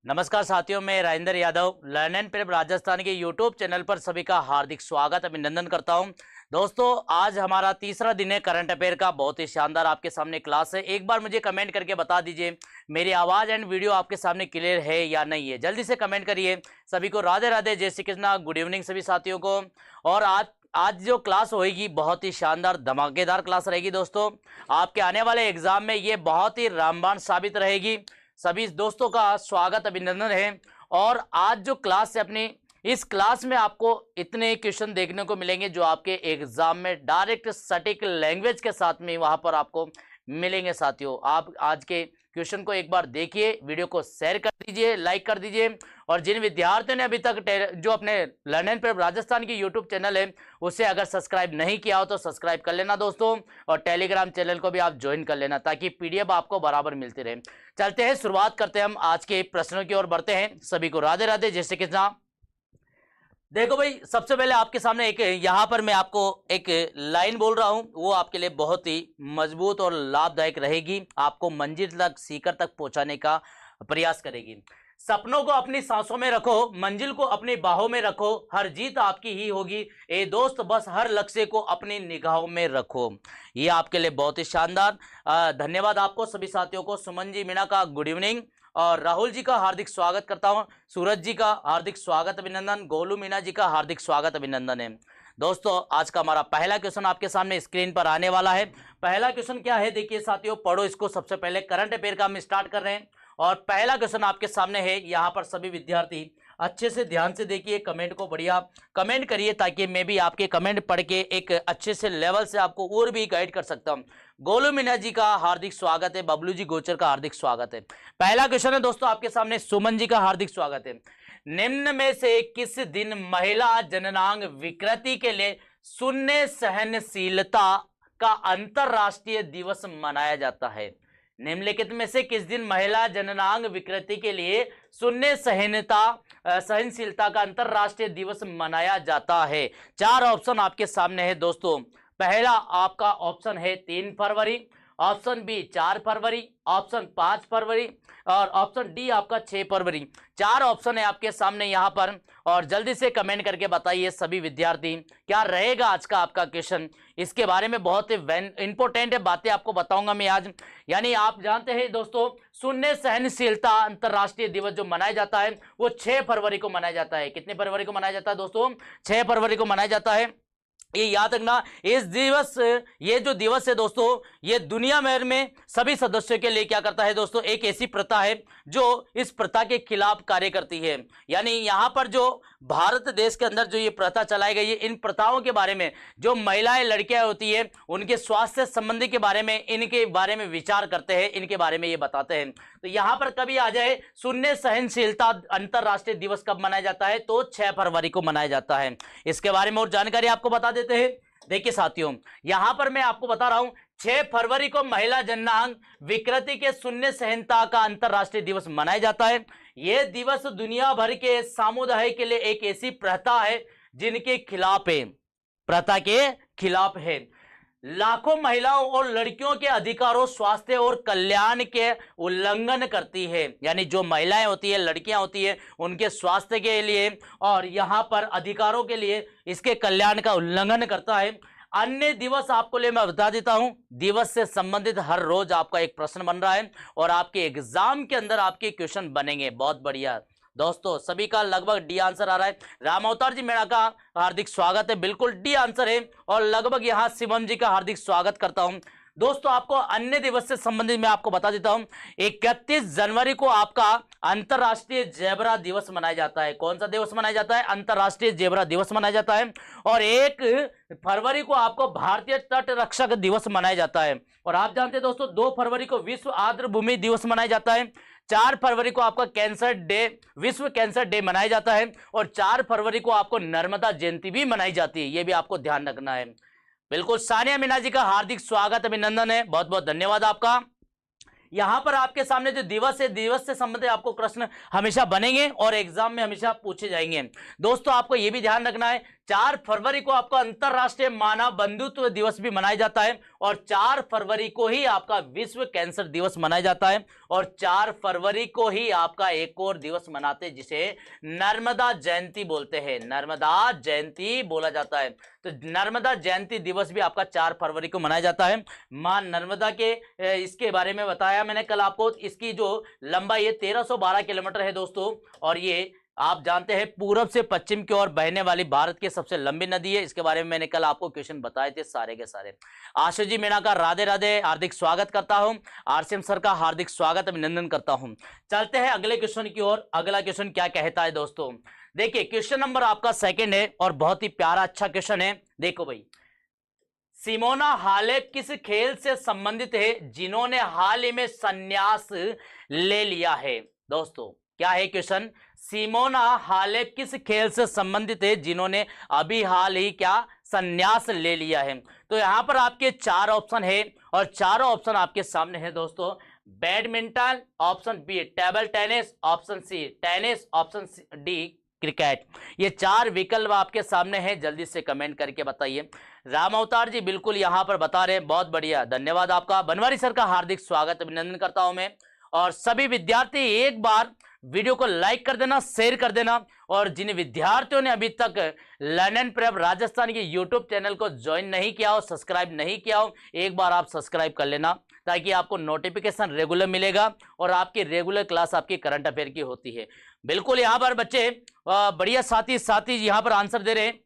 नमस्कार साथियों, मैं Rajendra Yadav learn and prep Rajasthan के यूट्यूब चैनल पर सभी का हार्दिक स्वागत अभिनंदन करता हूं। दोस्तों, आज हमारा तीसरा दिन है करंट अफेयर का। बहुत ही शानदार आपके सामने क्लास है। एक बार मुझे कमेंट करके बता दीजिए मेरी आवाज़ एंड वीडियो आपके सामने क्लियर है या नहीं है। जल्दी से कमेंट करिए। सभी को राधे राधे, जय श्री कृष्णा, गुड इवनिंग सभी साथियों को। और आज जो क्लास होगी बहुत ही शानदार धमाकेदार क्लास रहेगी। दोस्तों, आपके आने वाले एग्जाम में ये बहुत ही रामबाण साबित रहेगी। सभी दोस्तों का स्वागत अभिनंदन है। और आज जो क्लास है अपनी, इस क्लास में आपको इतने क्वेश्चन देखने को मिलेंगे जो आपके एग्जाम में डायरेक्ट सटीक लैंग्वेज के साथ में वहां पर आपको मिलेंगे। साथियों, आप आज के क्वेश्चन को एक बार देखिए, वीडियो को शेयर कर दीजिए, लाइक कर दीजिए। और जिन विद्यार्थियों ने अभी तक जो अपने लर्न एंड प्रेप राजस्थान की यूट्यूब चैनल है उसे अगर सब्सक्राइब नहीं किया हो तो सब्सक्राइब कर लेना दोस्तों। और टेलीग्राम चैनल को भी आप ज्वाइन कर लेना ताकि पीडीएफ आपको बराबर मिलती रहे। चलते हैं, शुरुआत करते हैं हम आज के प्रश्नों की ओर बढ़ते हैं। सभी को राधे राधे, जय श्री कृष्ण। देखो भाई, सबसे पहले आपके सामने एक यहाँ पर मैं आपको एक लाइन बोल रहा हूं, वो आपके लिए बहुत ही मजबूत और लाभदायक रहेगी। आपको मंजिल तक, सीकर तक पहुंचाने का प्रयास करेगी। सपनों को अपनी सांसों में रखो, मंजिल को अपनी बाहों में रखो, हर जीत आपकी ही होगी ए दोस्त, बस हर लक्ष्य को अपनी निगाहों में रखो। ये आपके लिए बहुत ही शानदार। धन्यवाद आपको सभी साथियों को। सुमन जी मीणा का गुड इवनिंग, और राहुल जी का हार्दिक स्वागत करता हूं। सूरज जी का हार्दिक स्वागत अभिनंदन। गोलू मीना जी का हार्दिक स्वागत अभिनंदन है। दोस्तों, आज का हमारा पहला क्वेश्चन आपके सामने स्क्रीन पर आने वाला है। पहला क्वेश्चन क्या है, देखिए साथियों, पढ़ो इसको। सबसे पहले करंट अफेयर का हम स्टार्ट कर रहे हैं और पहला क्वेश्चन आपके सामने है। यहाँ पर सभी विद्यार्थी अच्छे से ध्यान से देखिए, कमेंट को बढ़िया कमेंट करिए ताकि मैं भी आपके कमेंट पढ़ के एक अच्छे से लेवल से आपको और भी गाइड कर सकता हूं। गोलू मीना जी का हार्दिक स्वागत है, बबलू जी गोचर का हार्दिक स्वागत है। पहला क्वेश्चन है दोस्तों आपके सामने, सुमन जी का हार्दिक स्वागत है। निम्न में से किस दिन महिला जननांग विकृति के लिए शून्य सहनशीलता का अंतरराष्ट्रीय दिवस मनाया जाता है? निम्नलिखित में से किस दिन महिला जननांग विकृति के लिए शून्य सहनशीलता का अंतरराष्ट्रीय दिवस मनाया जाता है? चार ऑप्शन आपके सामने है दोस्तों। पहला आपका ऑप्शन है 3 फरवरी, ऑप्शन बी 4 फरवरी, ऑप्शन 5 फरवरी और ऑप्शन डी आपका 6 फरवरी। 4 ऑप्शन है आपके सामने यहाँ पर। और जल्दी से कमेंट करके बताइए सभी विद्यार्थी, क्या रहेगा आज का आपका क्वेश्चन। इसके बारे में बहुत ही इंपॉर्टेंट बातें आपको बताऊंगा मैं आज। यानी आप जानते हैं दोस्तों, शून्य सहनशीलता अंतरराष्ट्रीय दिवस जो मनाया जाता है वो 6 फरवरी को मनाया जाता है। कितने फरवरी को मनाया जाता है दोस्तों? 6 फरवरी को मनाया जाता है। ये याद रखना। ये जो दिवस है दोस्तों, ये दुनिया भर में सभी सदस्यों के लिए क्या करता है दोस्तों, एक ऐसी प्रथा है जो इस प्रथा के खिलाफ कार्य करती है। यानी यहाँ पर जो भारत देश के अंदर जो ये प्रथा चलाई गई है, इन प्रथाओं के बारे में जो महिलाएं लड़कियां होती है उनके स्वास्थ्य संबंधी के बारे में, इनके बारे में विचार करते हैं, इनके बारे में ये बताते हैं। तो यहाँ पर कभी आ जाए शून्य सहनशीलता अंतरराष्ट्रीय दिवस कब मनाया जाता है, तो 6 फरवरी को मनाया जाता है। इसके बारे में और जानकारी आपको बता देते हैं। देखिए साथियों, यहां पर मैं आपको बता रहा हूं, 6 फरवरी को महिला जननांग विकृति के शून्य सहनता का अंतरराष्ट्रीय दिवस मनाया जाता है। यह दिवस दुनिया भर के समुदाय के लिए एक ऐसी प्रथा है जिनके खिलाफ है, प्रथा के खिलाफ है। लाखों महिलाओं और लड़कियों के अधिकारों, स्वास्थ्य और कल्याण के उल्लंघन करती है। यानी जो महिलाएं होती है, लड़कियां होती है, उनके स्वास्थ्य के लिए और यहाँ पर अधिकारों के लिए इसके कल्याण का उल्लंघन करता है। अन्य दिवस आपको लिए मैं बता देता हूं। दिवस से संबंधित हर रोज आपका एक प्रश्न बन रहा है और आपके एग्जाम के अंदर आपके क्वेश्चन बनेंगे। बहुत बढ़िया दोस्तों, सभी का लगभग डी आंसर आ रहा है। राम अवतार जी मेरा का हार्दिक स्वागत है, बिल्कुल डी आंसर है। और लगभग यहाँ शिवम जी का हार्दिक स्वागत करता हूं। दोस्तों, आपको अन्य दिवस से संबंधित मैं आपको बता देता हूं। 31 जनवरी को आपका अंतरराष्ट्रीय जेबरा दिवस मनाया जाता है। कौन सा दिवस मनाया जाता है? अंतरराष्ट्रीय जेबरा दिवस मनाया जाता है। और 1 फरवरी को आपको भारतीय तट रक्षक दिवस मनाया जाता है। और आप जानते हैं दोस्तों, 2 फरवरी को विश्व आर्द्र भूमि दिवस मनाया जाता है। 4 फरवरी को आपका कैंसर डे, विश्व कैंसर डे मनाया जाता है। और 4 फरवरी को आपको नर्मदा जयंती भी मनाई जाती है। यह भी आपको ध्यान रखना है। बिल्कुल, सानिया मीना जी का हार्दिक स्वागत अभिनंदन है, बहुत बहुत धन्यवाद आपका। यहां पर आपके सामने जो दिवस है, दिवस से संबंधित आपको प्रश्न हमेशा बनेंगे और एग्जाम में हमेशा पूछे जाएंगे। दोस्तों, आपको यह भी ध्यान रखना है, 4 फरवरी को आपका अंतरराष्ट्रीय मानव बंधुत्व दिवस भी मनाया जाता है और 4 फरवरी को ही आपका विश्व कैंसर दिवस मनाया जाता है, और 4 फरवरी को ही आपका एक और दिवस मनाते हैं जिसे नर्मदा जयंती बोलते हैं, नर्मदा जयंती बोला जाता है। तो नर्मदा जयंती दिवस भी आपका 4 फरवरी को मनाया जाता है। मां नर्मदा के इसके बारे में बताया मैंने कल आपको, इसकी जो लंबाई है 1312 किलोमीटर है दोस्तों, और ये आप जानते हैं पूरब से पश्चिम की ओर बहने वाली भारत की सबसे लंबी नदी है। इसके बारे में मैंने कल आपको क्वेश्चन बताए थे सारे के सारे। आशु जी मीणा का राधे राधे, हार्दिक स्वागत करता हूं। आरसीएम सर का हार्दिक स्वागत अभिनंदन करता हूं। चलते हैं अगले क्वेश्चन की ओर। अगला क्वेश्चन क्या कहता है दोस्तों, देखिए क्वेश्चन नंबर आपका सेकंड है और बहुत ही प्यारा अच्छा क्वेश्चन है। देखो भाई, सिमोना हालेप किस खेल से संबंधित है जिन्होंने हाल ही में संन्यास ले लिया है? दोस्तों क्या है क्वेश्चन, सिमोना हालेप किस खेल से संबंधित है जिन्होंने अभी हाल ही क्या संन्यास ले लिया है? तो यहां पर आपके 4 ऑप्शन है और चारों ऑप्शन आपके सामने है दोस्तों। Badminton, option B table tennis, option C tennis, option D cricket. ये 4 विकल्प आपके सामने हैं, जल्दी से कमेंट करके बताइए। राम अवतार जी बिल्कुल यहां पर बता रहे हैं, बहुत बढ़िया, धन्यवाद आपका। बनवारी सर का हार्दिक स्वागत अभिनंदन करता हूं मैं। और सभी विद्यार्थी एक बार वीडियो को लाइक कर देना, शेयर कर देना, और जिन विद्यार्थियों ने अभी तक लर्न एंड प्रेप राजस्थान के यूट्यूब चैनल को ज्वाइन नहीं किया हो, सब्सक्राइब नहीं किया हो, एक बार आप सब्सक्राइब कर लेना ताकि आपको नोटिफिकेशन रेगुलर मिलेगा और आपकी रेगुलर क्लास आपकी करंट अफेयर की होती है। बिल्कुल यहाँ पर बच्चे बढ़िया साथी यहाँ पर आंसर दे रहे हैं,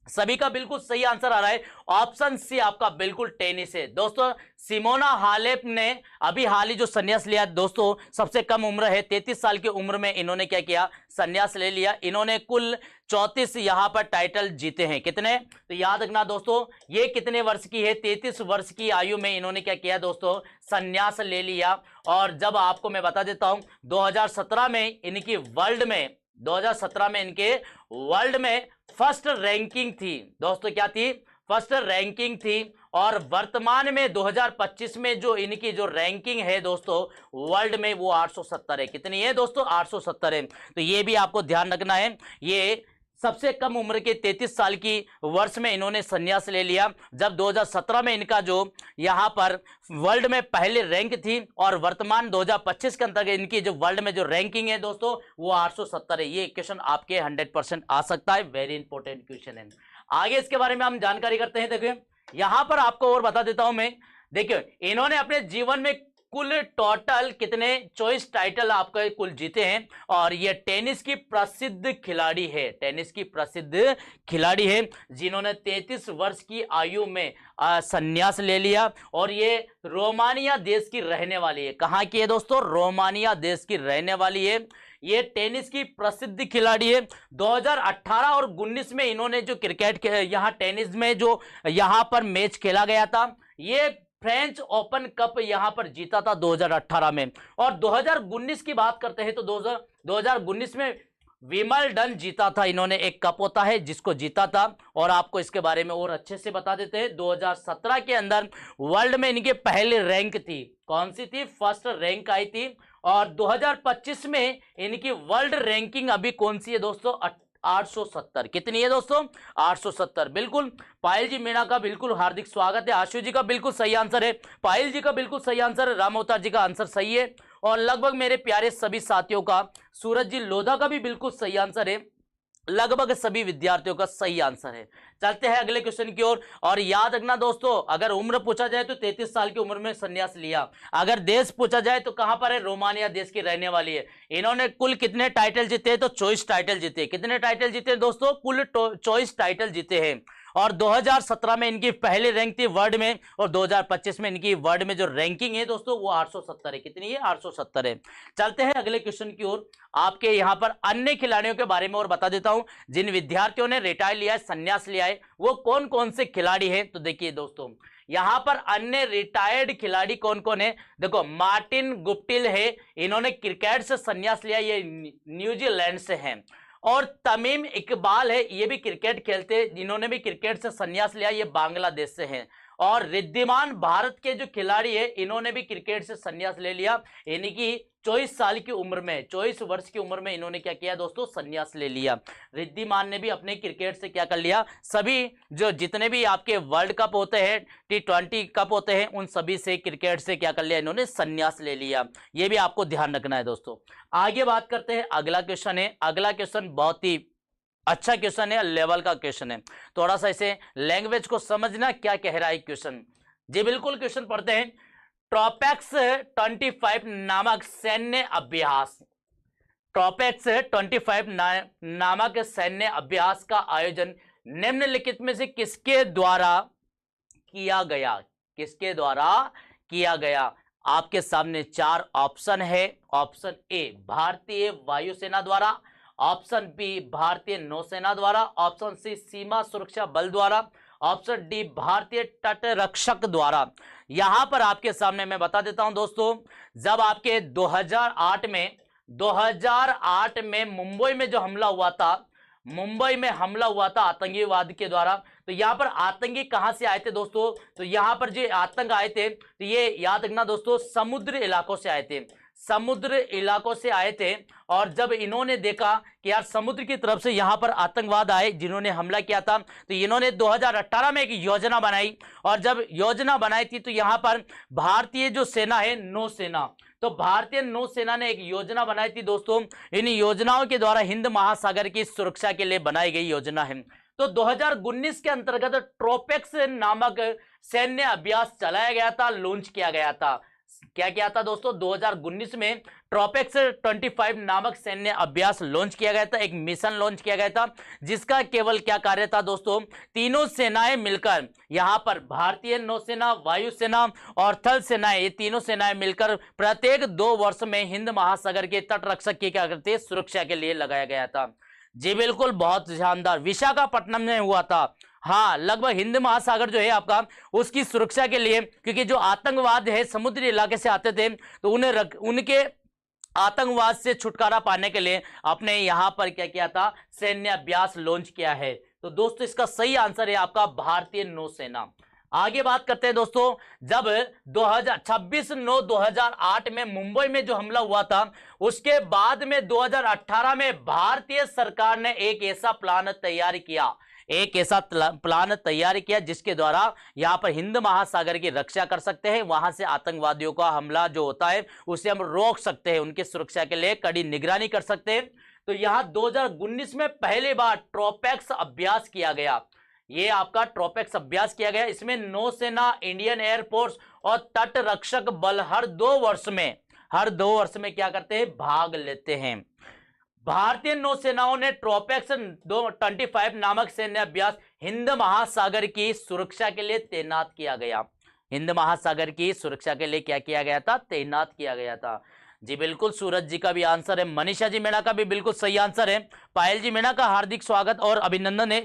सभी का बिल्कुल सही आंसर आ रहा है। ऑप्शन सी आपका बिल्कुल टेनिस है दोस्तों। सिमोना हालेप ने अभी हाल ही जो संन्यास लिया दोस्तों, सबसे कम उम्र है, 33 साल की उम्र में इन्होंने क्या किया, संन्यास ले लिया। इन्होंने कुल 34 यहां पर टाइटल जीते हैं। कितने? तो याद रखना दोस्तों, ये कितने वर्ष की है, 33 वर्ष की आयु में इन्होंने क्या किया दोस्तों, संन्यास ले लिया। और जब आपको मैं बता देता हूं, 2017 में इनकी वर्ल्ड में 2017 में इनके वर्ल्ड में फर्स्ट रैंकिंग थी दोस्तों। क्या थी? फर्स्ट रैंकिंग थी। और वर्तमान में 2025 में जो इनकी जो रैंकिंग है दोस्तों वर्ल्ड में, वो 870 है। कितनी है दोस्तों? 870 है। तो ये भी आपको ध्यान रखना है, ये सबसे कम उम्र के 33 साल की वर्ष में इन्होंने संन्यास ले लिया, जब 2017 में इनका जो यहाँ पर वर्ल्ड में पहले रैंक थी, और वर्तमान 2025 के अंतर्गत इनकी जो वर्ल्ड में जो रैंकिंग है दोस्तों वो 870 है। ये क्वेश्चन आपके 100% आ सकता है, वेरी इंपॉर्टेंट क्वेश्चन है। आगे इसके बारे में हम जानकारी करते हैं। देखिए यहां पर आपको और बता देता हूं मैं, देखिए इन्होंने अपने जीवन में कुल टोटल कितने चॉइस टाइटल आपके कुल जीते हैं, और ये टेनिस की प्रसिद्ध खिलाड़ी है, टेनिस की प्रसिद्ध खिलाड़ी है जिन्होंने 33 वर्ष की आयु में संन्यास ले लिया। और ये रोमानिया देश की रहने वाली है। कहाँ की है दोस्तों? रोमानिया देश की रहने वाली है। ये टेनिस की प्रसिद्ध खिलाड़ी है। 2018 और 19 में इन्होंने जो क्रिकेट यहाँ टेनिस में जो यहाँ पर मैच खेला गया था, ये फ्रेंच ओपन कप यहां पर जीता था 2018 में। और 2019 की बात करते हैं तो 2019 में विंबलडन जीता था इन्होंने, एक कप होता है जिसको जीता था। और आपको इसके बारे में और अच्छे से बता देते हैं, 2017 के अंदर वर्ल्ड में इनके पहले रैंक थी, कौन सी थी? फर्स्ट रैंक आई थी। और 2025 में इनकी वर्ल्ड रैंकिंग अभी कौन सी है दोस्तों? 870। कितनी है दोस्तों? 870। बिल्कुल पायल जी मीणा का बिल्कुल हार्दिक स्वागत है। आशु जी का बिल्कुल सही आंसर है, पायल जी का बिल्कुल सही आंसर है, राम अवतार जी का आंसर सही है, और लगभग मेरे प्यारे सभी साथियों का, सूरज जी लोधा का भी बिल्कुल सही आंसर है, लगभग सभी विद्यार्थियों का सही आंसर है। चलते हैं अगले क्वेश्चन की ओर। और याद रखना दोस्तों, अगर उम्र पूछा जाए तो 33 साल की उम्र में संन्यास लिया। अगर देश पूछा जाए तो कहां पर है? रोमानिया देश की रहने वाली है। इन्होंने कुल कितने टाइटल जीते? तो चॉइस टाइटल जीते। कितने टाइटल जीते दोस्तों? कुल चॉइस टाइटल जीते हैं। और 2017 में इनकी पहली रैंक थी वर्ल्ड में, और 2025 में इनकी वर्ल्ड में जो रैंकिंग है दोस्तों वो 870 है। कितनी है? 870 है। चलते हैं अगले क्वेश्चन की ओर। आपके यहां पर अन्य खिलाड़ियों के बारे में और बता देता हूं, जिन विद्यार्थियों ने रिटायर लिया है, संन्यास लिया है, वो कौन कौन से खिलाड़ी हैं। तो देखिए दोस्तों यहां पर अन्य रिटायर्ड खिलाड़ी कौन कौन है। देखो मार्टिन गुप्टिल है, इन्होंने क्रिकेट से संन्यास लिया, ये न्यूजीलैंड से हैं। और तमीम इकबाल है, ये भी क्रिकेट खेलते हैं, इन्होंने भी क्रिकेट से संन्यास लिया, ये बांग्लादेश से हैं। और रिद्धिमान भारत के जो खिलाड़ी है इन्होंने भी क्रिकेट से संन्यास ले लिया, यानी कि 24 साल की उम्र में, 24 वर्ष की उम्र में इन्होंने क्या किया दोस्तों, संन्यास ले लिया। रिद्धिमान ने भी अपने क्रिकेट से क्या कर लिया, सभी जो जितने भी आपके वर्ल्ड कप होते हैं, T20 कप होते हैं, उन सभी से क्रिकेट से क्या कर लिया, इन्होंने संन्यास ले लिया। ये भी आपको ध्यान रखना है दोस्तों। आगे बात करते हैं, अगला क्वेश्चन है। अगला क्वेश्चन बहुत ही अच्छा क्वेश्चन है, लेवल का क्वेश्चन है। थोड़ा सा इसे लैंग्वेज को समझना क्या कह रहा है क्वेश्चन। जी बिल्कुल, क्वेश्चन पढ़ते हैं। ट्रोपेक्स 25 नामक सैन्य अभ्यास, ट्रोपेक्स 25 नामक सैन्य अभ्यास का आयोजन निम्नलिखित में से किसके द्वारा किया गया, किसके द्वारा किया गया। आपके सामने 4 ऑप्शन है। ऑप्शन ए भारतीय वायुसेना द्वारा, ऑप्शन बी भारतीय नौसेना द्वारा, ऑप्शन सी सीमा सुरक्षा बल द्वारा, ऑप्शन डी भारतीय तट रक्षक द्वारा। यहां पर आपके सामने मैं बता देता हूं दोस्तों, जब आपके 2008 में मुंबई में जो हमला हुआ था, मुंबई में हमला हुआ था आतंकवाद के द्वारा, तो यहां पर आतंकी कहां से आए थे दोस्तों, तो यहां पर जो आतंक आए थे, तो ये याद रखना दोस्तों, समुद्र इलाकों से आए थे, समुद्र इलाकों से आए थे। और जब इन्होंने देखा कि यार समुद्र की तरफ से यहां पर आतंकवाद आए जिन्होंने हमला किया था, तो इन्होंने 2018 में एक योजना बनाई। और जब योजना बनाई थी तो यहां पर भारतीय जो सेना है, नौसेना, तो भारतीय नौसेना ने एक योजना बनाई थी दोस्तों। इन योजनाओं के द्वारा हिंद महासागर की सुरक्षा के लिए बनाई गई योजना है। तो 2019 के अंतर्गत ट्रोपेक्स नामक सैन्य अभ्यास चलाया गया था, लॉन्च किया गया था। क्या किया था दोस्तों, 2019 में ट्रोपेक्स 25 नामक सैन्य अभ्यास लॉन्च किया गया था, एक मिशन लॉन्च किया गया था, जिसका केवल क्या कार्य था दोस्तों, तीनों सेनाएं मिलकर, यहां पर भारतीय नौसेना, वायुसेना और थल सेनाएं, ये तीनों सेनाएं मिलकर प्रत्येक 2 वर्ष में हिंद महासागर के तट रक्षक की क्या करते, सुरक्षा के लिए लगाया गया था। जी बिल्कुल, बहुत शानदार, विशाखापट्टनम में हुआ था। हाँ, लगभग हिंद महासागर जो है आपका, उसकी सुरक्षा के लिए, क्योंकि जो आतंकवाद है समुद्री इलाके से आते थे, तो उनके आतंकवाद से छुटकारा पाने के लिए अपने यहां पर क्या किया था, सैन्य अभ्यास लॉन्च किया है। तो दोस्तों इसका सही आंसर है आपका भारतीय नौसेना। आगे बात करते हैं दोस्तों, जब 26/9/2008 में मुंबई में जो हमला हुआ था, उसके बाद में 2018 में भारतीय सरकार ने एक ऐसा प्लान तैयार किया, जिसके द्वारा यहां पर हिंद महासागर की रक्षा कर सकते हैं, वहां से आतंकवादियों का हमला जो होता है उसे हम रोक सकते हैं, उनकी सुरक्षा के लिए कड़ी निगरानी कर सकते हैं। तो यहां 2019 में पहली बार ट्रोपेक्स अभ्यास किया गया, ये आपका ट्रोपेक्स अभ्यास किया गया। इसमें नौसेना, इंडियन एयरफोर्स और तट रक्षक बल हर 2 वर्ष में क्या करते हैं, भाग लेते हैं। भारतीय नौसेनाओं ने ट्रोपेक्स 25 नामक सैन्य अभ्यास हिंद महासागर की सुरक्षा के लिए तैनात किया गया, हिंद महासागर की सुरक्षा के लिए क्या किया गया था, तैनात किया गया था। जी बिल्कुल, सूरज जी का भी आंसर है, मनीषा जी मीणा का भी बिल्कुल सही आंसर है, पायल जी मीणा का हार्दिक स्वागत और अभिनंदन है,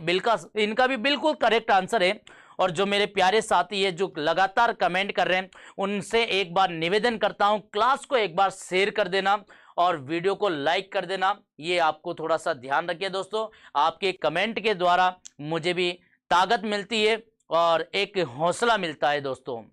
इनका भी बिल्कुल करेक्ट आंसर है। और जो मेरे प्यारे साथी है जो लगातार कमेंट कर रहे हैं, उनसे एक बार निवेदन करता हूं, क्लास को एक बार शेयर कर देना और वीडियो को लाइक कर देना। ये आपको थोड़ा सा ध्यान रखिए दोस्तों, आपके कमेंट के द्वारा मुझे भी ताकत मिलती है और एक हौसला मिलता है दोस्तों।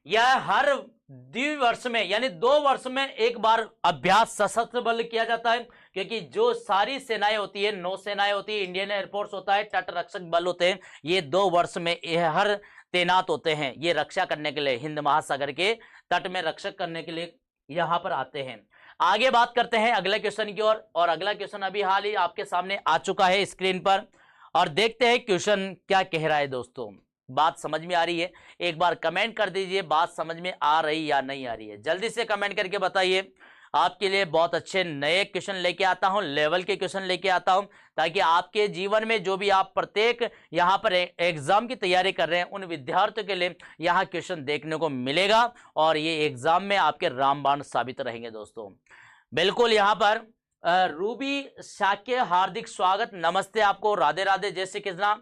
यह हर द्विवर्ष में यानी 2 वर्ष में एक बार अभ्यास सशस्त्र बल किया जाता है, क्योंकि जो सारी सेनाएं होती है, नौसेनाएं होती है, इंडियन एयरफोर्स होता है, तट रक्षक बल होते हैं, ये 2 वर्ष में हर तैनात होते हैं, ये रक्षा करने के लिए, हिंद महासागर के तट में रक्षक करने के लिए यहां पर आते हैं। आगे बात करते हैं अगले क्वेश्चन की ओर, और अगला क्वेश्चन अभी हाल ही आपके सामने आ चुका है स्क्रीन पर, और देखते हैं क्वेश्चन क्या कह रहा है दोस्तों। बात समझ में आ रही है, एक बार कमेंट कर दीजिए, बात समझ में आ रही या नहीं आ रही है, जल्दी से कमेंट करके बताइए। आपके लिए बहुत अच्छे नए क्वेश्चन लेके आता हूं, लेवल के क्वेश्चन लेके आता हूं, ताकि आपके जीवन में जो भी आप प्रत्येक यहां पर एग्जाम की तैयारी कर रहे हैं, उन विद्यार्थियों के लिए यहां क्वेश्चन देखने को मिलेगा और ये एग्जाम में आपके रामबाण साबित रहेंगे दोस्तों। बिल्कुल, यहां पर रूबी शाक्य हार्दिक स्वागत, नमस्ते आपको, राधे राधे, जय श्री कृष्ण।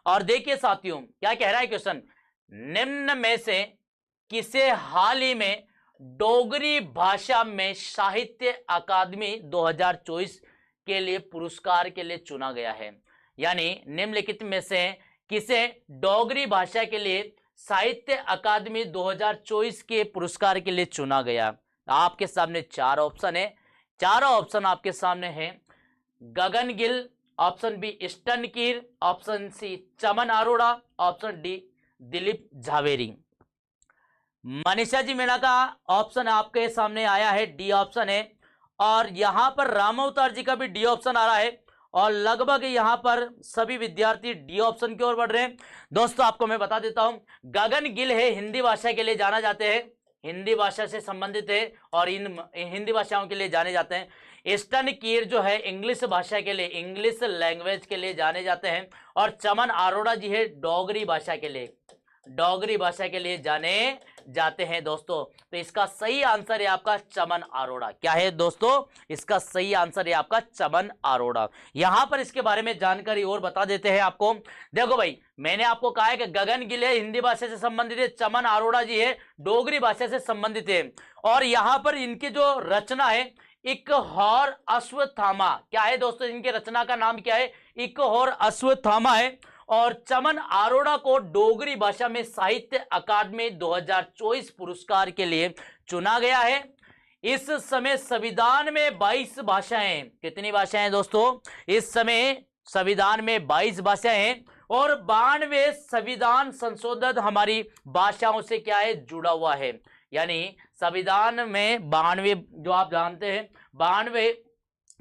और देखिए साथियों क्या कह रहा है क्वेश्चन, निम्न में से किसे हाल ही में डोगरी भाषा में साहित्य अकादमी 2024 के लिए पुरस्कार के लिए चुना गया है। यानी निम्नलिखित में से किसे डोगरी भाषा के लिए साहित्य अकादमी 2024 के पुरस्कार के लिए चुना गया? आपके सामने चार ऑप्शन है, चारों ऑप्शन आपके सामने हैं। गगन गिल, ऑप्शन बी ईस्टर्न कीर, ऑप्शन सी चमन अरोड़ा, ऑप्शन डी दिलीप झावेरी। मनीषा जी मीणा का ऑप्शन आपके सामने आया है, डी ऑप्शन है। और यहां पर रामावतार जी का भी डी ऑप्शन आ रहा है और लगभग यहां पर सभी विद्यार्थी डी ऑप्शन की ओर बढ़ रहे हैं। दोस्तों आपको मैं बता देता हूं, गगन गिल है, हिंदी भाषा के लिए जाना जाते हैं, हिंदी भाषा से संबंधित है और इन हिंदी भाषाओं के लिए जाने जाते हैं। ईस्टर्न कीर जो है इंग्लिश भाषा के लिए, इंग्लिश लैंग्वेज के लिए जाने जाते हैं। और चमन अरोड़ा जी है डोगरी भाषा के लिए, डोगरी भाषा के लिए जाने जाते हैं दोस्तों। तो इसका सही आंसर है आपका चमन अरोड़ा। क्या है दोस्तों? इसका सही आंसर है आपका चमन अरोड़ा। यहां पर इसके बारे में जानकारी और बता देते हैं आपको। देखो भाई, मैंने आपको कहा है कि गगन गिल है, हिंदी भाषा से संबंधित है, चमन अरोड़ा जी है, डोगरी भाषा से संबंधित है। और यहां पर इनकी जो रचना है इकहौर अश्वत्थामा, क्या है दोस्तों? इनके रचना का नाम क्या है? इकहौर अश्वत्थामा है। और चमन अरोड़ा को डोगरी भाषा में साहित्य अकादमी 2024 पुरस्कार के लिए चुना गया है। इस समय संविधान में 22 भाषाएं, कितनी भाषाएं दोस्तों? इस समय संविधान में 22 भाषाएं हैं और 92 संविधान संशोधन हमारी भाषाओं से क्या है? जुड़ा हुआ है। यानी संविधान में 92, जो आप जानते हैं 92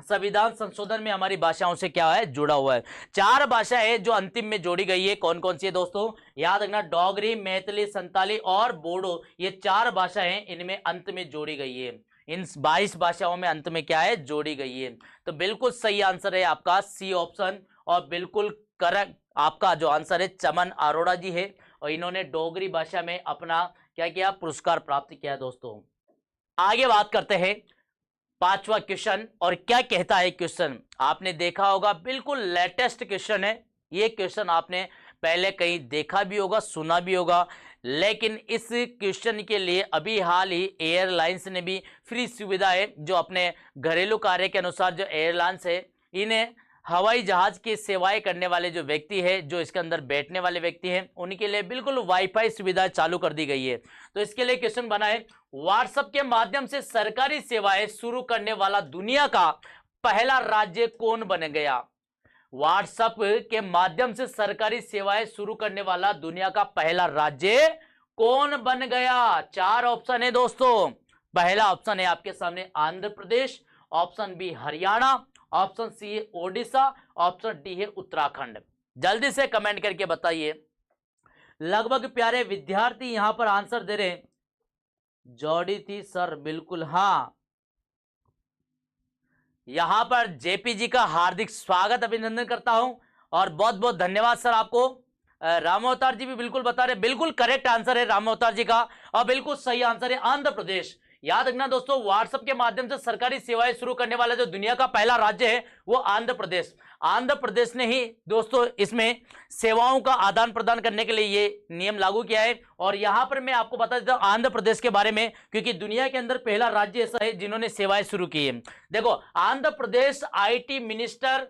संविधान संशोधन में हमारी भाषाओं से क्या है? जुड़ा हुआ है। चार भाषा है जो अंतिम में जोड़ी गई है। कौन कौन सी है दोस्तों? याद रखना, डोगरी, मैथिली, संताली और बोडो, ये चार भाषा हैं, इनमें अंत में जोड़ी गई है। इन 22 भाषाओं में अंत में क्या है? जोड़ी गई है। तो बिल्कुल सही आंसर है आपका सी ऑप्शन और बिल्कुल करेक्ट आपका जो आंसर है चमन अरोड़ा जी है और इन्होंने डोगरी भाषा में अपना क्या किया? पुरस्कार प्राप्त किया दोस्तों। आगे बात करते हैं पांचवा क्वेश्चन। और क्या कहता है क्वेश्चन? आपने देखा होगा, बिल्कुल लेटेस्ट क्वेश्चन है ये। क्वेश्चन आपने पहले कहीं देखा भी होगा, सुना भी होगा, लेकिन इस क्वेश्चन के लिए अभी हाल ही एयरलाइंस ने भी फ्री सुविधा है। जो अपने घरेलू कार्य के अनुसार जो एयरलाइंस है, इन्हें हवाई जहाज की सेवाएं करने वाले जो व्यक्ति है, जो इसके अंदर बैठने वाले व्यक्ति हैं, उनके लिए बिल्कुल वाईफाई सुविधा चालू कर दी गई है। तो इसके लिए क्वेश्चन बना है, व्हाट्सएप के माध्यम से सरकारी सेवाएं शुरू करने वाला दुनिया का पहला राज्य कौन बन गया? व्हाट्सएप के माध्यम से सरकारी सेवाएं शुरू करने वाला दुनिया का पहला राज्य कौन बन गया? चार ऑप्शन है दोस्तों। पहला ऑप्शन है आपके सामने Andhra Pradesh, option B Haryana, option C है ओडिशा, ऑप्शन डी है उत्तराखंड। जल्दी से कमेंट करके बताइए। लगभग प्यारे विद्यार्थी यहां पर आंसर दे रहे हैं। जोड़ी थी सर, बिल्कुल हाँ। यहां पर जेपी जी का हार्दिक स्वागत, अभिनंदन करता हूं और बहुत बहुत धन्यवाद सर आपको। रामावतार जी भी बिल्कुल बता रहे, बिल्कुल करेक्ट आंसर है रामावतार जी का और बिल्कुल सही आंसर है आंध्र प्रदेश। याद रखना दोस्तों, व्हाट्सएप के माध्यम से सरकारी सेवाएं शुरू करने वाला जो दुनिया का पहला राज्य है वो आंध्र प्रदेश। आंध्र प्रदेश ने ही दोस्तों इसमें सेवाओं का आदान प्रदान करने के लिए ये नियम लागू किया है। और यहां पर मैं आपको बता देता हूं आंध्र प्रदेश के बारे में, क्योंकि दुनिया के अंदर पहला राज्य ऐसा है जिन्होंने सेवाएं शुरू की है। देखो, आंध्र प्रदेश आईटी मिनिस्टर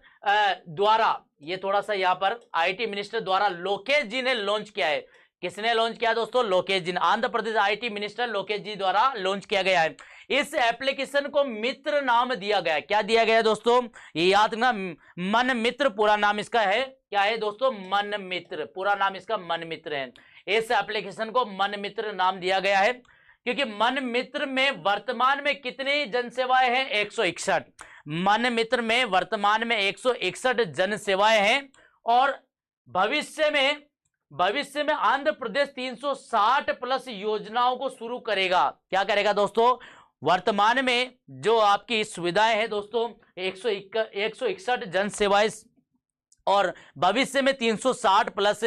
द्वारा, ये थोड़ा सा यहां पर आईटी मिनिस्टर द्वारा लोकेश जी ने लॉन्च किया है। किसने लॉन्च किया दोस्तों? लोकेश जी। आंध्र प्रदेश आईटी मिनिस्टर लोकेश जी द्वारा लॉन्च किया गया है। इस एप्लीकेशन को मित्र नाम दिया गया है। क्या दिया गया है दोस्तों? ये याद रखना, मन मित्र पूरा नाम इसका है। क्या है दोस्तों? मन मित्र, पूरा नाम इसका मन मित्र है। इस एप्लीकेशन को मन मित्र नाम दिया गया है क्योंकि मन मित्र में वर्तमान में कितनी जनसेवाएं हैं? 161। मन मित्र में वर्तमान में 161 जन सेवाएं हैं और भविष्य में आंध्र प्रदेश 360 प्लस योजनाओं को शुरू करेगा। क्या करेगा दोस्तों? वर्तमान में जो आपकी सुविधाएं हैं दोस्तों 161 जन सेवाएं और भविष्य में 360 प्लस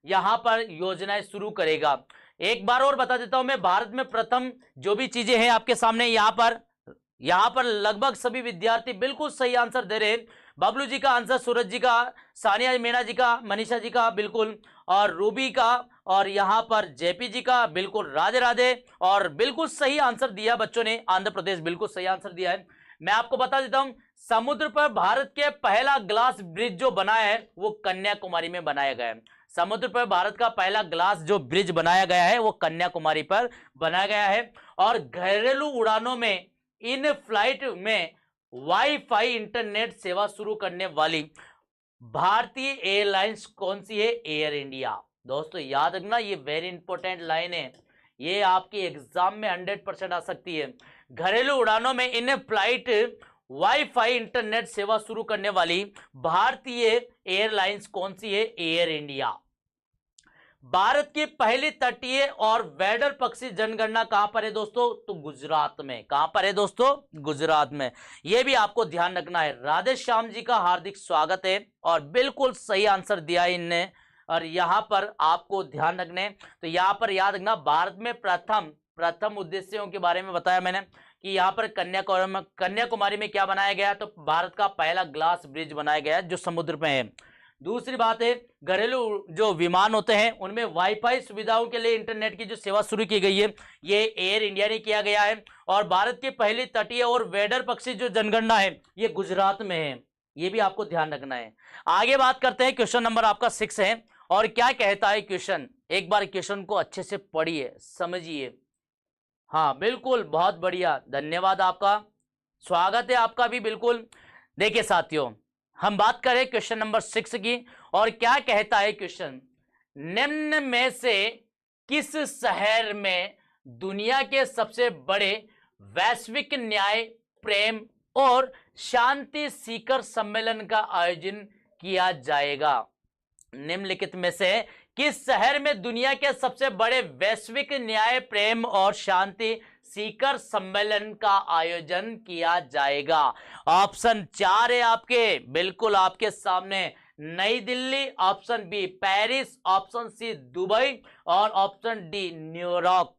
यहां पर योजनाएं शुरू करेगा। एक बार और बता देता हूं मैं, भारत में प्रथम जो भी चीजें हैं आपके सामने यहां पर लगभग सभी विद्यार्थी बिल्कुल सही आंसर दे रहे हैं। बबलू जी का आंसर, सूरज जी का, सानिया मीणा जी का, मनीषा जी का बिल्कुल, और रूबी का, और यहां पर जेपी जी का बिल्कुल राधे राधे, और बिल्कुल सही आंसर दिया बच्चों ने। आंध्र प्रदेश बिल्कुल सही आंसर दिया है। मैं आपको बता देता हूं, समुद्र पर भारत के पहला ग्लास ब्रिज जो बनाया है वो कन्याकुमारी में बनाया गया है। समुद्र पर भारत का पहला ग्लास जो ब्रिज बनाया गया है वो कन्याकुमारी पर बनाया गया है। और घरेलू उड़ानों में इन फ्लाइट में वाईफाई इंटरनेट सेवा शुरू करने वाली भारतीय एयरलाइंस कौन सी है? Air India. दोस्तों याद रखना, ये वेरी इंपॉर्टेंट लाइन है, ये आपके एग्जाम में 100% आ सकती है। घरेलू उड़ानों में इन फ्लाइट वाईफाई इंटरनेट सेवा शुरू करने वाली भारतीय एयरलाइंस कौन सी है? Air India. भारत की पहली तटीय और वैडर पक्षी जनगणना कहां पर है दोस्तों? तो गुजरात में। कहां पर है दोस्तों? गुजरात में। यह भी आपको ध्यान रखना है। राधे श्याम जी का हार्दिक स्वागत है और बिल्कुल सही आंसर दिया है इनने। और यहां पर आपको ध्यान रखने, तो यहां पर याद रखना, भारत में प्रथम उद्देश्यों के बारे में बताया मैंने कि यहां पर कन्याकुमारी में क्या बनाया गया? तो भारत का पहला ग्लास ब्रिज बनाया गया जो समुद्र में है। दूसरी बात है, घरेलू जो विमान होते हैं उनमें वाईफाई सुविधाओं के लिए इंटरनेट की जो सेवा शुरू की गई है ये एयर इंडिया ने किया गया है। और भारत की पहली तटीय और वेडर पक्षी जो जनगणना है ये गुजरात में है, ये भी आपको ध्यान रखना है। आगे बात करते हैं, क्वेश्चन नंबर आपका 6 है और क्या कहता है क्वेश्चन? एक बार क्वेश्चन को अच्छे से पढ़िए, समझिए। हाँ बिल्कुल, बहुत बढ़िया, धन्यवाद आपका, स्वागत है आपका भी बिल्कुल। देखिए साथियों, हम बात करें क्वेश्चन नंबर 6 की और क्या कहता है क्वेश्चन? निम्न में से किस शहर में दुनिया के सबसे बड़े वैश्विक न्याय, प्रेम और शांति शिखर सम्मेलन का आयोजन किया जाएगा? निम्नलिखित में से किस शहर में दुनिया के सबसे बड़े वैश्विक न्याय, प्रेम और शांति शिखर सम्मेलन का आयोजन किया जाएगा? ऑप्शन 4 है आपके, बिल्कुल आपके सामने, New Delhi, option B Paris, option C Dubai और ऑप्शन डी न्यूयॉर्क।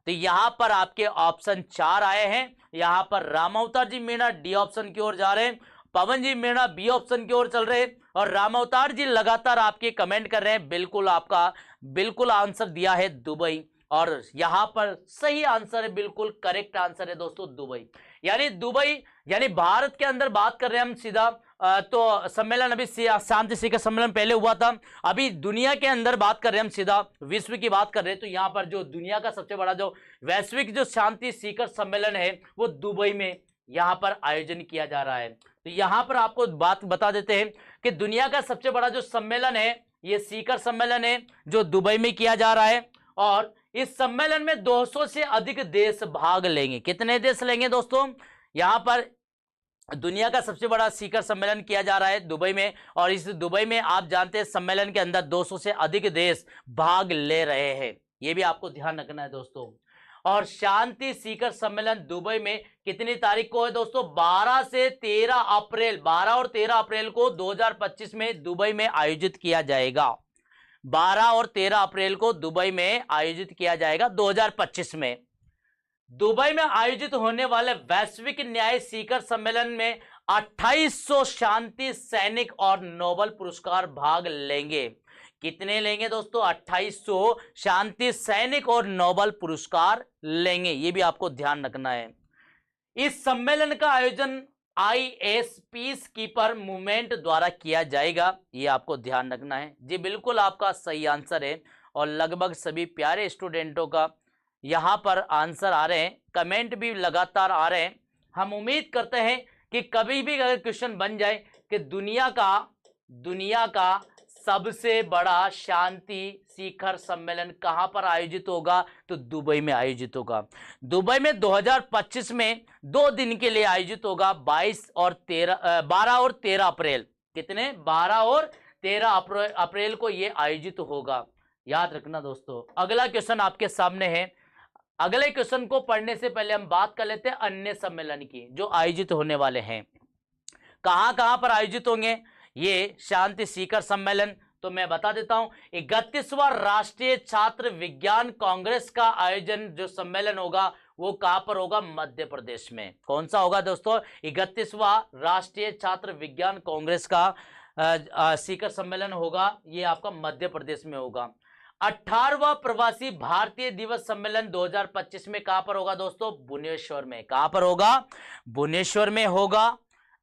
तो यहां पर आपके ऑप्शन 4 आए हैं। यहां पर राम अवतार जी मीणा डी ऑप्शन की ओर जा रहे हैं, पवन जी मीणा बी ऑप्शन की ओर चल रहे हैं और राम अवतार जी लगातार आपके कमेंट कर रहे हैं। बिल्कुल आपका बिल्कुल आंसर दिया है दुबई और यहां पर सही आंसर है, बिल्कुल करेक्ट आंसर है दोस्तों दुबई। यानी दुबई, यानी भारत के अंदर बात कर रहे हैं हम सीधा, तो सम्मेलन अभी शांति शिखर सम्मेलन पहले हुआ था, अभी दुनिया के अंदर बात कर रहे हैं हम सीधा, विश्व की बात कर रहे हैं। तो यहाँ पर जो दुनिया का सबसे बड़ा जो वैश्विक जो शांति शिखर सम्मेलन है वो दुबई में यहाँ पर आयोजन किया जा रहा है। तो यहाँ पर आपको बात बता देते हैं कि दुनिया का सबसे बड़ा जो सम्मेलन है ये शिखर सम्मेलन है जो दुबई में किया जा रहा है और इस सम्मेलन में 200 से अधिक देश भाग लेंगे। कितने देश लेंगे दोस्तों? यहाँ पर दुनिया का सबसे बड़ा शिखर सम्मेलन किया जा रहा है दुबई में और इस दुबई में आप जानते हैं सम्मेलन के अंदर 200 से अधिक देश भाग ले रहे हैं, ये भी आपको ध्यान रखना है दोस्तों। और शांति शिखर सम्मेलन दुबई में कितनी तारीख को है दोस्तों? 12 से 13 अप्रैल, 12 और 13 अप्रैल को 2025 में दुबई में आयोजित किया जाएगा। 12 और 13 अप्रैल को दुबई में आयोजित किया जाएगा 2025 में। दुबई में आयोजित होने वाले वैश्विक न्याय शिखर सम्मेलन में 2800 शांति सैनिक और नोबेल पुरस्कार भाग लेंगे। कितने लेंगे दोस्तों? 2800 शांति सैनिक और नोबेल पुरस्कार लेंगे, ये भी आपको ध्यान रखना है। इस सम्मेलन का आयोजन IS पीस कीपर मूवमेंट द्वारा किया जाएगा, ये आपको ध्यान रखना है। जी बिल्कुल आपका सही आंसर है और लगभग सभी प्यारे स्टूडेंटों का यहाँ पर आंसर आ रहे हैं, कमेंट भी लगातार आ रहे हैं। हम उम्मीद करते हैं कि कभी भी अगर क्वेश्चन बन जाए कि दुनिया का सबसे बड़ा शांति शिखर सम्मेलन कहां पर आयोजित होगा, तो दुबई में आयोजित होगा। दुबई में 2025 में 2 दिन के लिए आयोजित होगा, 12 और 13 अप्रैल। कितने? 12 और 13 अप्रैल को ये आयोजित होगा, याद रखना दोस्तों। अगला क्वेश्चन आपके सामने है। अगले क्वेश्चन को पढ़ने से पहले हम बात कर लेते हैं अन्य सम्मेलन की जो आयोजित होने वाले हैं। कहां पर आयोजित होंगे ये शांति शिखर सम्मेलन? तो मैं बता देता हूं, 31वां राष्ट्रीय छात्र विज्ञान कांग्रेस का आयोजन जो सम्मेलन होगा वो कहां पर होगा? मध्य प्रदेश में। कौन सा होगा दोस्तों? 31वां राष्ट्रीय छात्र विज्ञान कांग्रेस का शिखर सम्मेलन होगा, ये आपका मध्य प्रदेश में होगा। 18वां प्रवासी भारतीय दिवस सम्मेलन 2025 में कहां पर होगा दोस्तों? भुवनेश्वर में। कहां पर होगा? भुवनेश्वर में होगा।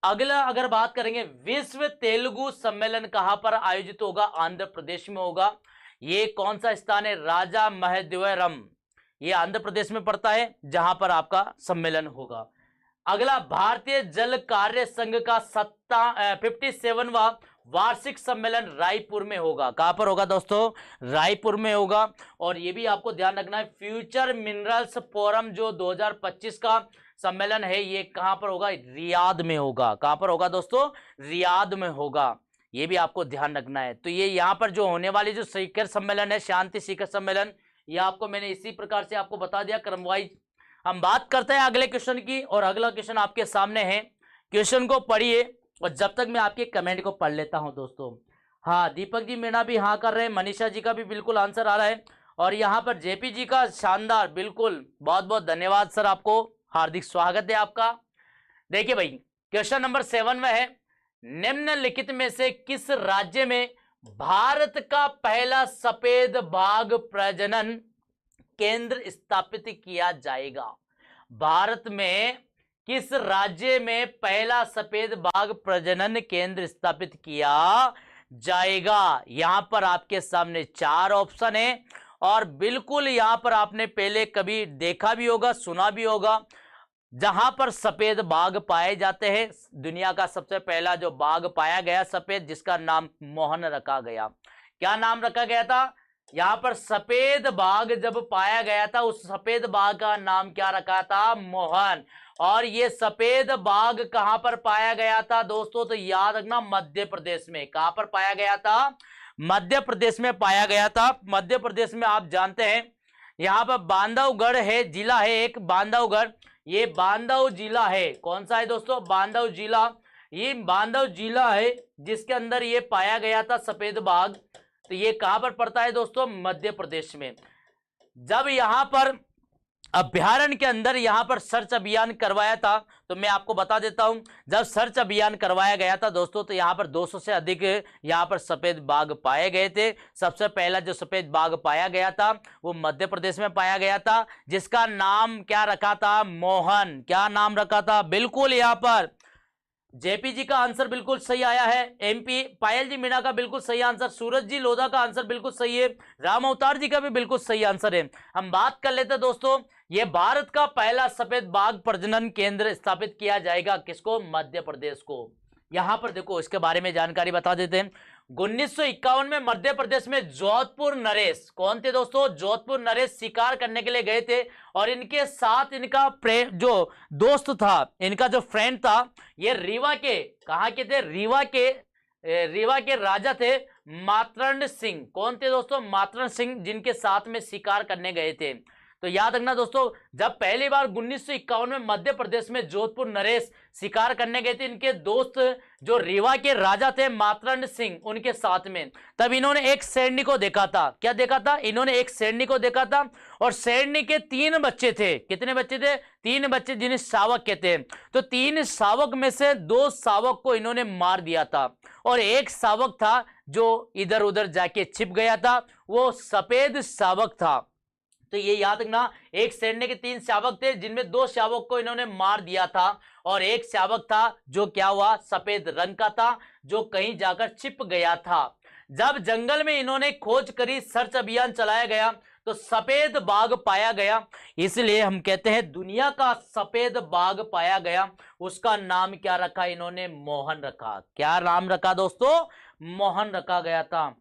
अगला अगर बात करेंगे, विश्व तेलुगु सम्मेलन कहां पर आयोजित होगा? आंध्र प्रदेश में होगा। ये कौन सा स्थान है? राजा महदेवरम, ये आंध्र प्रदेश में पड़ता है, जहां पर आपका सम्मेलन होगा। अगला, भारतीय जल कार्य संघ का 57वां वार्षिक सम्मेलन रायपुर में होगा। कहां पर होगा दोस्तों? रायपुर में होगा। और ये भी आपको ध्यान रखना है, फ्यूचर मिनरल्स फोरम जो 2025 का सम्मेलन है, ये कहां पर होगा? रियाद में होगा। कहां पर होगा दोस्तों? रियाद में होगा। ये भी आपको ध्यान रखना है। तो ये यहां पर जो होने वाली जो शिखर सम्मेलन है, शांति शिखर सम्मेलन, ये आपको मैंने इसी प्रकार से आपको बता दिया क्रमवाइज। हम बात करते हैं अगले क्वेश्चन की, और अगला क्वेश्चन आपके सामने है। क्वेश्चन को पढ़िए, और जब तक मैं आपके कमेंट को पढ़ लेता हूं दोस्तों। हाँ, दीपक जी मीणा भी हाँ कर रहे हैं, मनीषा जी का भी बिल्कुल आंसर आ रहा है, और यहाँ पर जेपी जी का शानदार, बिल्कुल बहुत बहुत धन्यवाद सर, आपको हार्दिक स्वागत है आपका। देखिए भाई, क्वेश्चन नंबर 7 में है, निम्नलिखित में से किस राज्य में भारत का पहला सफेद बाघ प्रजनन केंद्र स्थापित किया जाएगा? भारत में किस राज्य में पहला सफेद बाघ प्रजनन केंद्र स्थापित किया जाएगा? यहां पर आपके सामने 4 ऑप्शन है, और बिल्कुल यहां पर आपने पहले कभी देखा भी होगा, सुना भी होगा। जहां पर सफेद बाघ पाए जाते हैं, दुनिया का सबसे पहला जो बाघ पाया गया सफेद, जिसका नाम मोहन रखा गया। क्या नाम रखा गया था? यहां पर सफेद बाघ जब पाया गया था, उस सफेद बाघ का नाम क्या रखा था? मोहन। और ये सफेद बाघ कहां पर पाया गया था दोस्तों? तो याद रखना, मध्य प्रदेश में। कहां पर पाया गया था? मध्य प्रदेश में पाया गया था। मध्य प्रदेश में आप जानते हैं, यहां पर बांधवगढ़ है, जिला है एक बांधवगढ़, ये बांधव जिला है। कौन सा है दोस्तों? बांधव जिला। ये बांधव जिला है जिसके अंदर ये पाया गया था सफेद बाघ। तो ये कहां पर पड़ता है दोस्तों? मध्य प्रदेश में। जब यहां पर अभ्यारण्य के अंदर यहां पर सर्च अभियान करवाया था, तो मैं आपको बता देता हूं, जब सर्च अभियान करवाया गया था दोस्तों, तो यहां पर 200 से अधिक यहां पर सफेद बाघ पाए गए थे। सबसे पहला जो सफेद बाघ पाया गया था वो मध्य प्रदेश में पाया गया था, जिसका नाम क्या रखा था? मोहन। क्या नाम रखा था? बिल्कुल यहां पर जेपी जी का आंसर बिल्कुल सही आया है। एमपी पायल जी मीणा का बिल्कुल सही आंसर, सूरज जी लोधा का आंसर बिल्कुल सही है, राम अवतार जी का भी बिल्कुल सही आंसर है। हम बात कर लेते हैं दोस्तों, ये भारत का पहला सफेद बाघ प्रजनन केंद्र स्थापित किया जाएगा किसको? मध्य प्रदेश को। यहां पर देखो, इसके बारे में जानकारी बता देते हैं। 1951 में मध्य प्रदेश में जोधपुर नरेश, कौन थे दोस्तों? जोधपुर नरेश शिकार करने के लिए गए थे, और इनके साथ इनका जो दोस्त था, इनका जो फ्रेंड था, ये रीवा के, कहां के थे? रीवा के राजा थे मातरंड सिंह। कौन थे दोस्तों? मातरंड सिंह, जिनके साथ में शिकार करने गए थे। तो याद रखना दोस्तों, जब पहली बार 1951 में मध्य प्रदेश में जोधपुर नरेश शिकार करने गए थे, इनके दोस्त जो रीवा के राजा थे मातरंड सिंह, उनके साथ में, तब इन्होंने एक शेरनी को देखा था। क्या देखा था? इन्होंने एक शेरनी को देखा था, और शेरनी के 3 बच्चे थे। कितने बच्चे थे? 3 बच्चे, जिन्हें शावक कहते हैं। तो 3 शावक में से 2 शावक को इन्होंने मार दिया था, और एक शावक था जो इधर उधर जाके छिप गया था, वो सफेद शावक था। तो ये याद रखना, एक शेरनी के 3 शावक थे, जिनमें 2 शावक को इन्होंने मार दिया था, और एक शावक था जो क्या हुआ? सफेद रंग का था, जो कहीं जाकर छिप गया था। जब जंगल में इन्होंने खोज करी, सर्च अभियान चलाया गया, तो सफेद बाघ पाया गया। इसलिए हम कहते हैं दुनिया का सफेद बाघ पाया गया। उसका नाम क्या रखा इन्होंने? मोहन रखा। क्या नाम रखा दोस्तों? मोहन रखा गया था।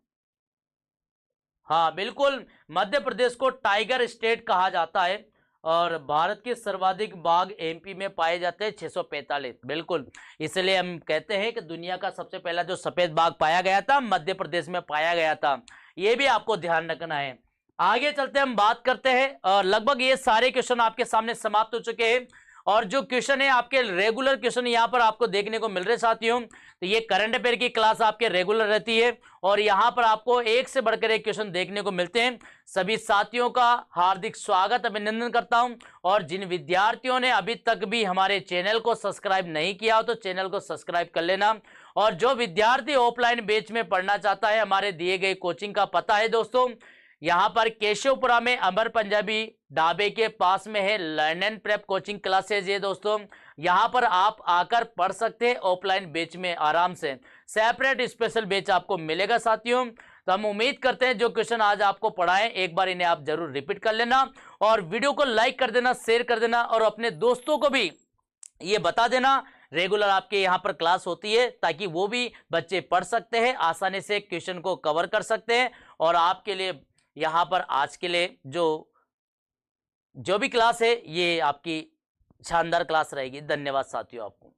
हाँ बिल्कुल, मध्य प्रदेश को टाइगर स्टेट कहा जाता है, और भारत के सर्वाधिक बाघ एमपी में पाए जाते हैं 645। बिल्कुल, इसलिए हम कहते हैं कि दुनिया का सबसे पहला जो सफेद बाघ पाया गया था, मध्य प्रदेश में पाया गया था। ये भी आपको ध्यान रखना है। आगे चलते हम बात करते हैं, और लगभग ये सारे क्वेश्चन आपके सामने समाप्त हो चुके हैं, और जो क्वेश्चन है आपके रेगुलर क्वेश्चन यहाँ पर आपको देखने को मिल रहे साथियों। तो ये करंट अफेयर की क्लास आपके रेगुलर रहती है, और यहाँ पर आपको एक से बढ़कर एक क्वेश्चन देखने को मिलते हैं। सभी साथियों का हार्दिक स्वागत, अभिनंदन करता हूं। और जिन विद्यार्थियों ने अभी तक भी हमारे चैनल को सब्सक्राइब नहीं किया हो, तो चैनल को सब्सक्राइब कर लेना। और जो विद्यार्थी ऑफलाइन बैच में पढ़ना चाहता है, हमारे दिए गए कोचिंग का पता है दोस्तों, यहाँ पर केशवपुरा में अमर पंजाबी ढाबे के पास में है learn and prep coaching classes. ये दोस्तों यहाँ पर आप आकर पढ़ सकते हैं ऑफलाइन बैच में आराम से। सेपरेट स्पेशल बैच आपको मिलेगा साथियों। तो हम उम्मीद करते हैं जो क्वेश्चन आज आपको पढ़ाएं एक बार इन्हें आप जरूर रिपीट कर लेना और वीडियो को लाइक कर देना, शेयर कर देना और अपने दोस्तों को भी ये बता देना रेगुलर आपके यहाँ पर क्लास होती है, ताकि वो भी बच्चे पढ़ सकते हैं, आसानी से क्वेश्चन को कवर कर सकते हैं। और आपके लिए यहाँ पर आज के लिए जो भी क्लास है ये आपकी शानदार क्लास रहेगी। धन्यवाद साथियों आपको।